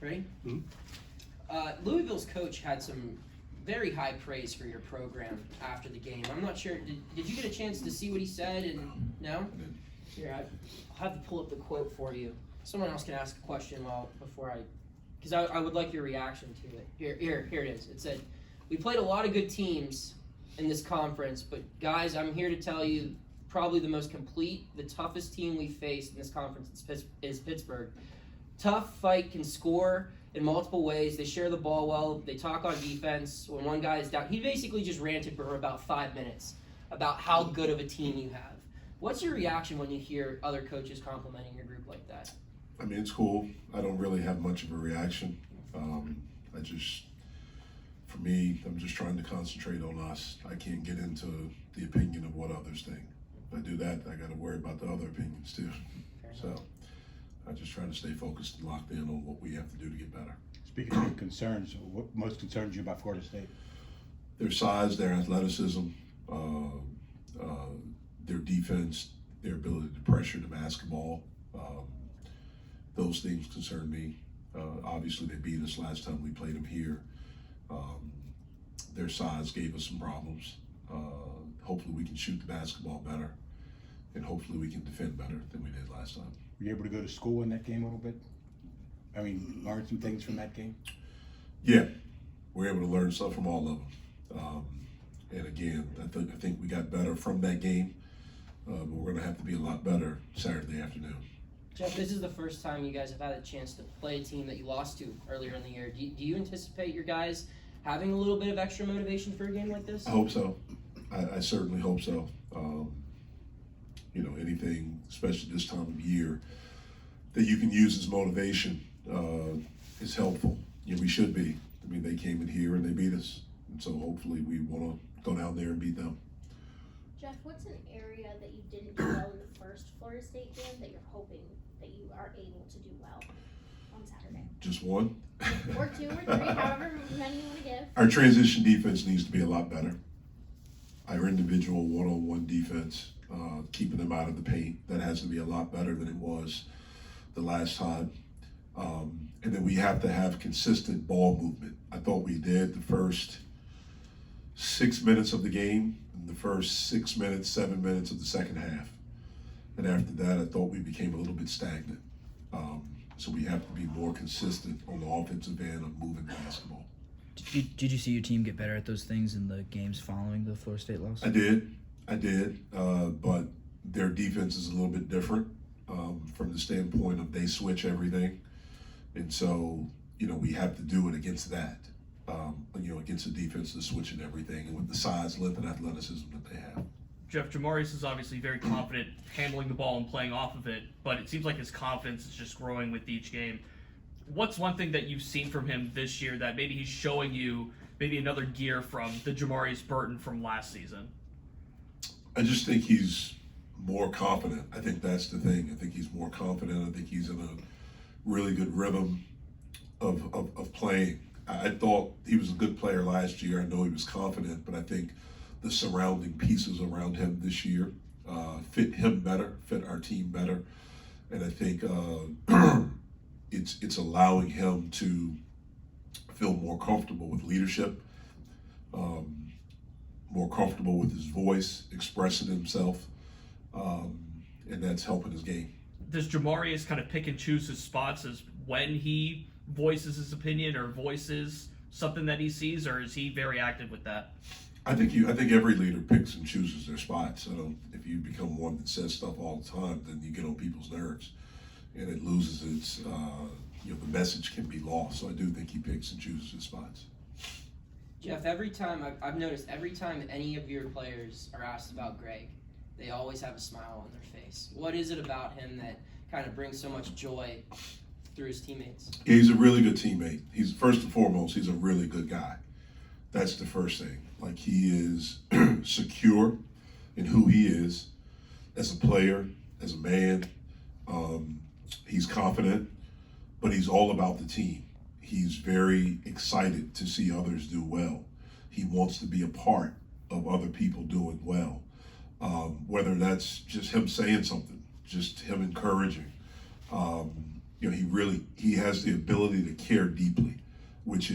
Ready? Mm-hmm. Louisville's coach had some very high praise for your program after the game. I'm not sure, did you get a chance to see what he said? And no? Here, I'll have to pull up the quote for you. Someone else can ask a question because I would like your reaction to it. Here it is. It said, "We played a lot of good teams in this conference, but guys, I'm here to tell you, probably the most complete, the toughest team we faced in this conference is Pittsburgh. Tough fight, can score in multiple ways. They share the ball well. They talk on defense. When one guy is down," he basically just ranted for about 5 minutes about how good of a team you have. What's your reaction when you hear other coaches complimenting your group like that? I mean, it's cool. I don't really have much of a reaction. For me, I'm just trying to concentrate on us. I can't get into the opinion of what others think. If I do that, I got to worry about the other opinions too. So I just try to stay focused and locked in on what we have to do to get better. Speaking of concerns, what most concerns you about Florida State? Their size, their athleticism, their defense, their ability to pressure the basketball. Those things concern me. Obviously, they beat us last time we played them here. Their size gave us some problems. Hopefully we can shoot the basketball better, and hopefully we can defend better than we did last time. Were you able to go to school in that game a little bit? I mean, learn some things from that game? Yeah, we're able to learn stuff from all of them. And again, I think we got better from that game, but we're going to have to be a lot better Saturday afternoon. Jeff, this is the first time you guys have had a chance to play a team that you lost to earlier in the year. Do you anticipate your guys having a little bit of extra motivation for a game like this? I hope so. I certainly hope so. Anything, especially this time of year, that you can use as motivation is helpful. We should be. I mean, they came in here and they beat us. And so hopefully we want to go down there and beat them. Jeff, what's an area that you didn't do well in the first Florida State game that you're hoping that you are able to do well on Saturday? Just one? Or two or three, however many you want to give. Our transition defense needs to be a lot better. Our individual one-on-one defense, keeping them out of the paint, that has to be a lot better than it was the last time. And then we have to have consistent ball movement. I thought we did the first 6 minutes of the game, and the first 6 minutes, 7 minutes of the second half. And after that, I thought we became a little bit stagnant. So we have to be more consistent on the offensive end of moving the basketball. Did you see your team get better at those things in the games following the Florida State loss? I did. But their defense is a little bit different from the standpoint of they switch everything. And so, we have to do it against that, against a defense that's switching everything and with the size, length, and athleticism that they have. Jeff, Jamarius is obviously very confident handling the ball and playing off of it, but it seems like his confidence is just growing with each game. What's one thing that you've seen from him this year that maybe he's showing you maybe another gear from the Jamarius Burton from last season? I just think he's more confident. I think that's the thing. I think he's more confident. I think he's in a really good rhythm of playing. I thought he was a good player last year. I know he was confident, but I think the surrounding pieces around him this year fit him better, fit our team better. And I think it's allowing him to feel more comfortable with leadership, more comfortable with his voice, expressing himself, and that's helping his game. Does Jamarius kind of pick and choose his spots as when he voices his opinion or voices something that he sees, or is he very active with that? I think every leader picks and chooses their spots. If you become one that says stuff all the time, then you get on people's nerves, and it loses its. The message can be lost. So I do think he picks and chooses his spots. Jeff, I've noticed every time any of your players are asked about Greg, they always have a smile on their face. What is it about him that kind of brings so much joy through his teammates? He's a really good teammate. He's first and foremost, he's a really good guy. That's the first thing. Like, he is secure in who he is as a player, as a man. He's confident, but he's all about the team. He's very excited to see others do well. He wants to be a part of other people doing well. Whether that's just him saying something, just him encouraging. You know, he has the ability to care deeply, which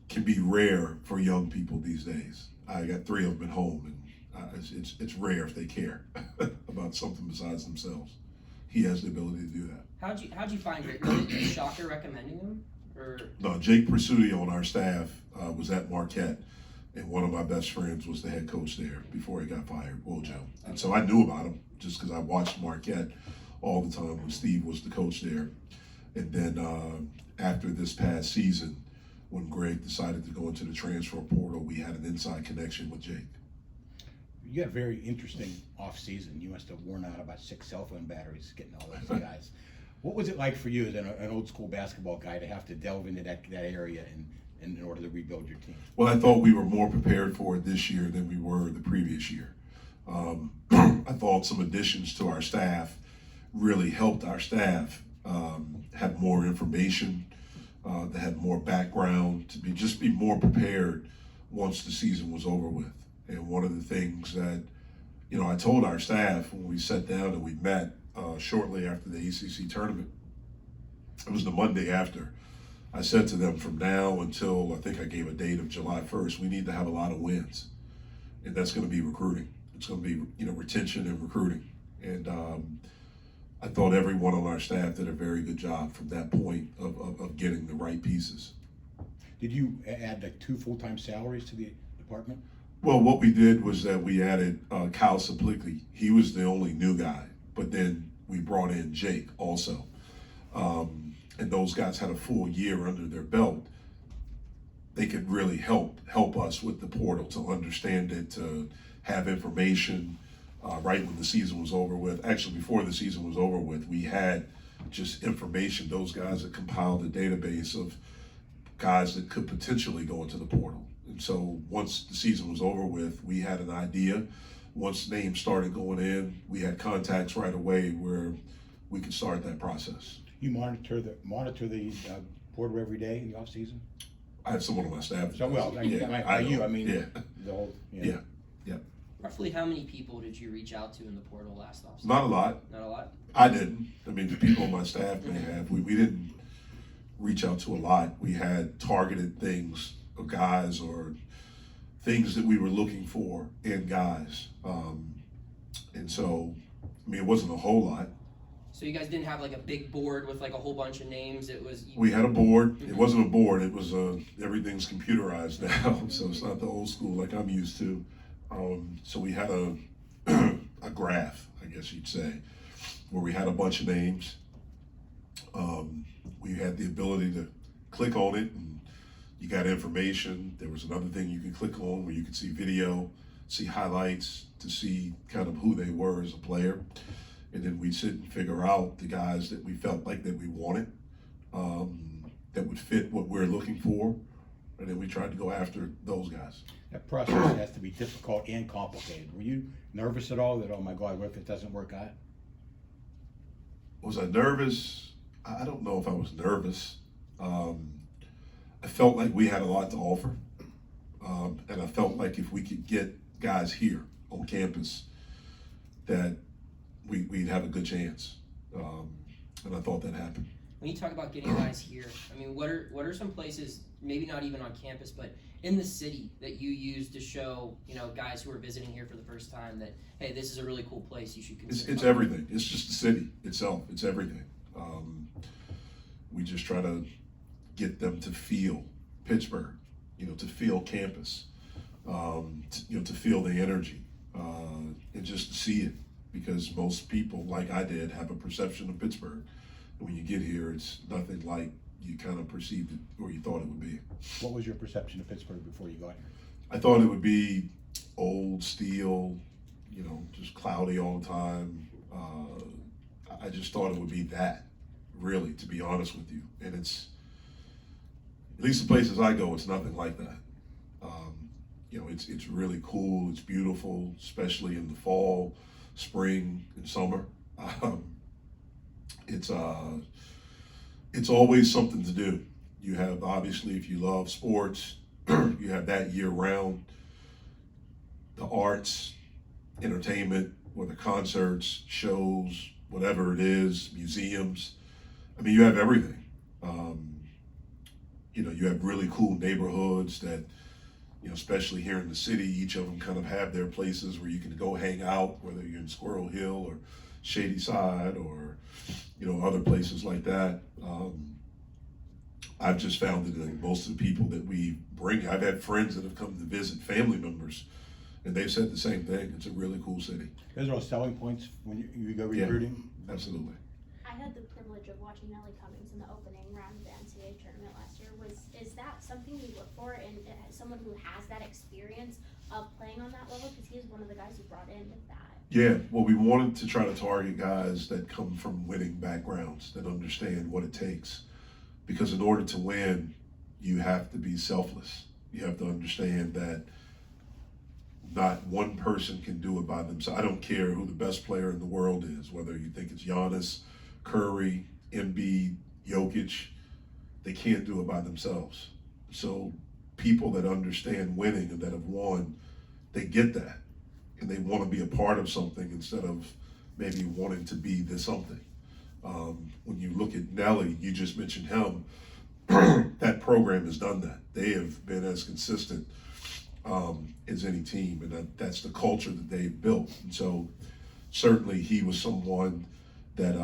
can be rare for young people these days. I got 3 of them at home, and it's rare if they care about something besides themselves. He has the ability to do that. How'd you find Rick? Was it a shocker recommending him, or? No, Jake Presutti on our staff was at Marquette, and one of my best friends was the head coach there before he got fired, Wojo. And so I knew about him just because I watched Marquette all the time when Steve was the coach there. And then after this past season, when Greg decided to go into the transfer portal, we had an inside connection with Jake. You had a very interesting off season. You must have worn out about 6 cell phone batteries getting all those guys. What was it like for you as an old school basketball guy to have to delve into that area in order to rebuild your team? Well, I thought we were more prepared for it this year than we were the previous year. I thought some additions to our staff really helped our staff have more information, to have more background, to be more prepared once the season was over with. And one of the things that, you know, I told our staff when we sat down and we met shortly after the ACC tournament, it was the Monday after, I said to them, from now until I think I gave a date of July 1st, we need to have a lot of wins. And that's going to be recruiting. It's going to be, you know, retention and recruiting. And I thought everyone on our staff did a very good job from that point of getting the right pieces. Did you add like 2 full-time salaries to the department? Well, what we did was that we added Kyle Saplicki. He was the only new guy, but then we brought in Jake also. And those guys had a full year under their belt. They could really help us with the portal, to understand it, to have information right when the season was over with. Actually, before the season was over with, we had just information. Those guys had compiled a database of guys that could potentially go into the portal. And so once the season was over with, we had an idea. Once names started going in, we had contacts right away where we could start that process. You monitor the portal every day in the off season? I have someone on my staff. So well, I mean, Yeah. the whole. Yeah. Roughly how many people did you reach out to in the portal last offseason? Not a lot. Not a lot? I didn't. I mean, the people on my staff may have. We didn't reach out to a lot. We had targeted things of guys or things that we were looking for in guys. And so, I mean, it wasn't a whole lot. So you guys didn't have like a big board with like a whole bunch of names? It was. We had a board. It wasn't a board. It was everything's computerized now, so it's not the old school like I'm used to. So we had a graph, I guess you'd say, where we had a bunch of names. We had the ability to click on it and you got information. There was another thing you could click on where you could see video, see highlights, to see kind of who they were as a player. And then we'd sit and figure out the guys that we felt like that we wanted, that would fit what we're looking for. And then we tried to go after those guys. That process has to be difficult and complicated. Were you nervous at all that, oh my God, what if it doesn't work out? Was I nervous? I don't know if I was nervous. I felt like we had a lot to offer. And I felt like if we could get guys here on campus, that we'd have a good chance. And I thought that happened. When you talk about getting guys here, I mean, what are some places, maybe not even on campus, but in the city that you use to show, you know, guys who are visiting here for the first time that, hey, this is a really cool place, you should consider. It's everything. It's just the city itself. It's everything. We just try to get them to feel Pittsburgh, you know, to feel campus, to feel the energy, and just to see it, because most people, like I did, have a perception of Pittsburgh. And when you get here, it's nothing like you kind of perceived it or you thought it would be. What was your perception of Pittsburgh before you got here? I thought it would be old steel, you know, just cloudy all the time. I just thought it would be that, really, to be honest with you. And it's, at least the places I go, it's nothing like that. It's really cool. It's beautiful, especially in the fall, spring, and summer. It's always something to do. You have, obviously, if you love sports, you have that year round. The arts, entertainment, whether concerts, shows, whatever it is, museums. I mean, you have everything. You know, you have really cool neighborhoods that, you know, especially here in the city, each of them kind of have their places where you can go hang out, whether you're in Squirrel Hill or Shady Side or, you know, other places like that. I've just found that most of the people that we bring, I've had friends that have come to visit, family members, and they've said the same thing. It's a really cool city. Those are all selling points when you go Yeah. recruiting? Absolutely. I had the privilege of watching Nellie Cummings in the opening round of the NCAA tournament last year. Is that something you look for in someone who has that experience of playing on that level? Because he is one of the guys who brought in that. Yeah, well, we wanted to try to target guys that come from winning backgrounds, that understand what it takes. Because in order to win, you have to be selfless. You have to understand that not one person can do it by themselves. I don't care who the best player in the world is, whether you think it's Giannis, Curry, Embiid, Jokic, they can't do it by themselves. So people that understand winning and that have won, they get that. And they want to be a part of something instead of maybe wanting to be the something. When you look at Nelly, you just mentioned him, that program has done that. They have been as consistent as any team, and that's the culture that they've built. And so certainly he was someone that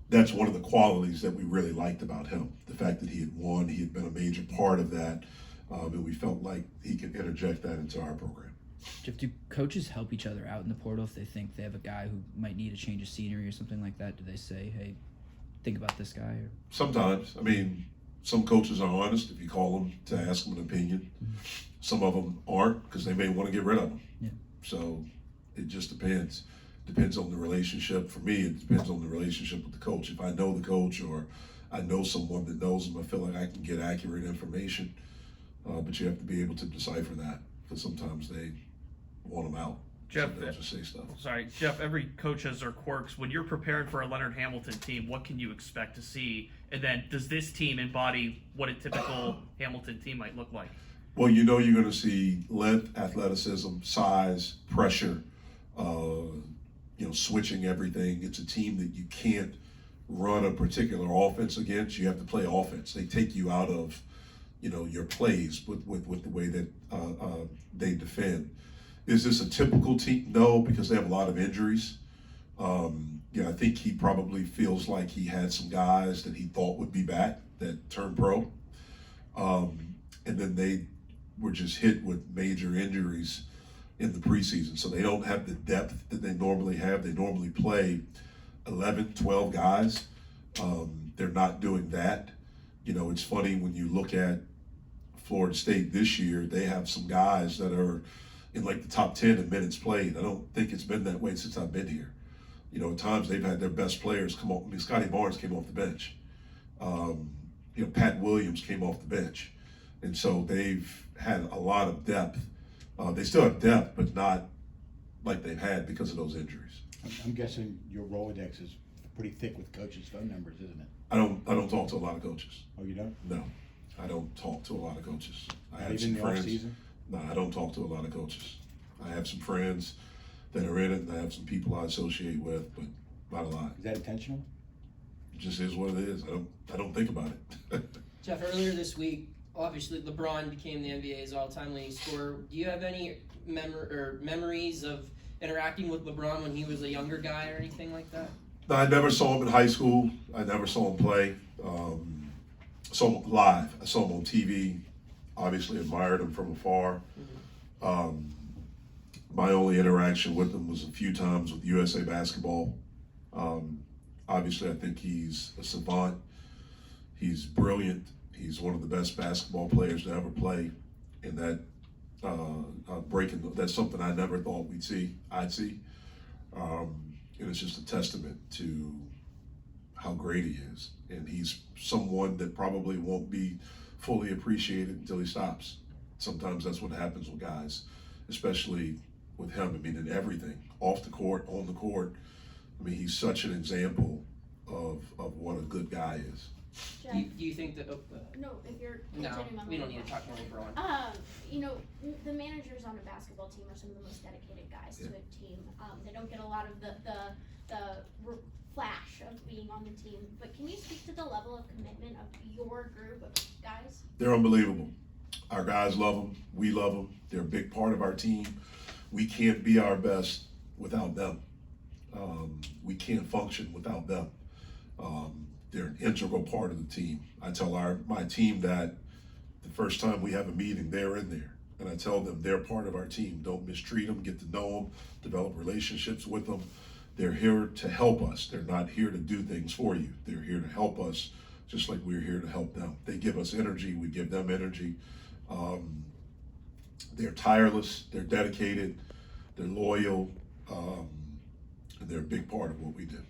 that's one of the qualities that we really liked about him. The fact that he had won, he had been a major part of that, and we felt like he could interject that into our program. Jeff, do coaches help each other out in the portal if they think they have a guy who might need a change of scenery or something like that? Do they say, hey, think about this guy? Or? Sometimes. I mean, some coaches are honest if you call them to ask them an opinion. Some of them aren't because they may want to get rid of them. Yeah. So it just depends. Depends on the relationship. For me, it depends on the relationship with the coach. If I know the coach or I know someone that knows him, I feel like I can get accurate information. But you have to be able to decipher that because sometimes they want them out. Jeff, So they'll just say stuff. Sorry, Jeff, every coach has their quirks. When you're preparing for a Leonard Hamilton team, what can you expect to see? And then does this team embody what a typical Hamilton team might look like? Well, you know you're going to see length, athleticism, size, pressure, switching everything. It's a team that you can't run a particular offense against. You have to play offense. They take you out of, your plays with the way that they defend. Is this a typical team? No, because they have a lot of injuries. I think he probably feels like he had some guys that he thought would be back that turned pro. And then they were just hit with major injuries in the preseason. So they don't have the depth that they normally have. They normally play 11, 12 guys. They're not doing that. It's funny when you look at Florida State this year, they have some guys that are in like the top 10 in minutes played. I don't think it's been that way since I've been here. At times they've had their best players come off. I mean, Scotty Barnes came off the bench. Pat Williams came off the bench. And so they've had a lot of depth. They still have depth, but not like they've had because of those injuries. I'm guessing your Rolodex is pretty thick with coaches' phone numbers, isn't it? I don't talk to a lot of coaches. Oh, you don't? No, I don't talk to a lot of coaches. I Not have even some in the off friends. season? No, I don't talk to a lot of coaches. I have some friends that are in it, and I have some people I associate with, but not a lot. Is that intentional? It just is what it is. I don't think about it. Jeff, earlier this week, obviously LeBron became the NBA's all-time leading scorer. Do you have any memories of interacting with LeBron when he was a younger guy or anything like that? No, I never saw him in high school. I never saw him play. Saw him live. I saw him on TV. Obviously admired him from afar. My only interaction with him was a few times with USA Basketball. Obviously, I think he's a savant. He's brilliant. He's one of the best basketball players to ever play. And that that's something I never thought I'd see. And it's just a testament to how great he is. And he's someone that probably won't be fully appreciated until he stops. Sometimes that's what happens with guys, especially with him. I mean, in everything, off the court, on the court. I mean, he's such an example of what a good guy is. Jeff, Do you think that? no, if you're No, continuing on we the don't need to talk more LeBron. The managers on a basketball team are some of the most dedicated guys to a team. They don't get a lot of the flash of being on the team, but can you speak to the level of commitment of your group of guys? They're unbelievable. Our guys love them. We love them. They're a big part of our team. We can't be our best without them. We can't function without them. They're an integral part of the team. I tell my team that the first time we have a meeting, they're in there. And I tell them they're part of our team. Don't mistreat them, get to know them, develop relationships with them. They're here to help us. They're not here to do things for you. They're here to help us, just like we're here to help them. They give us energy, we give them energy. They're tireless, they're dedicated, they're loyal, and they're a big part of what we do.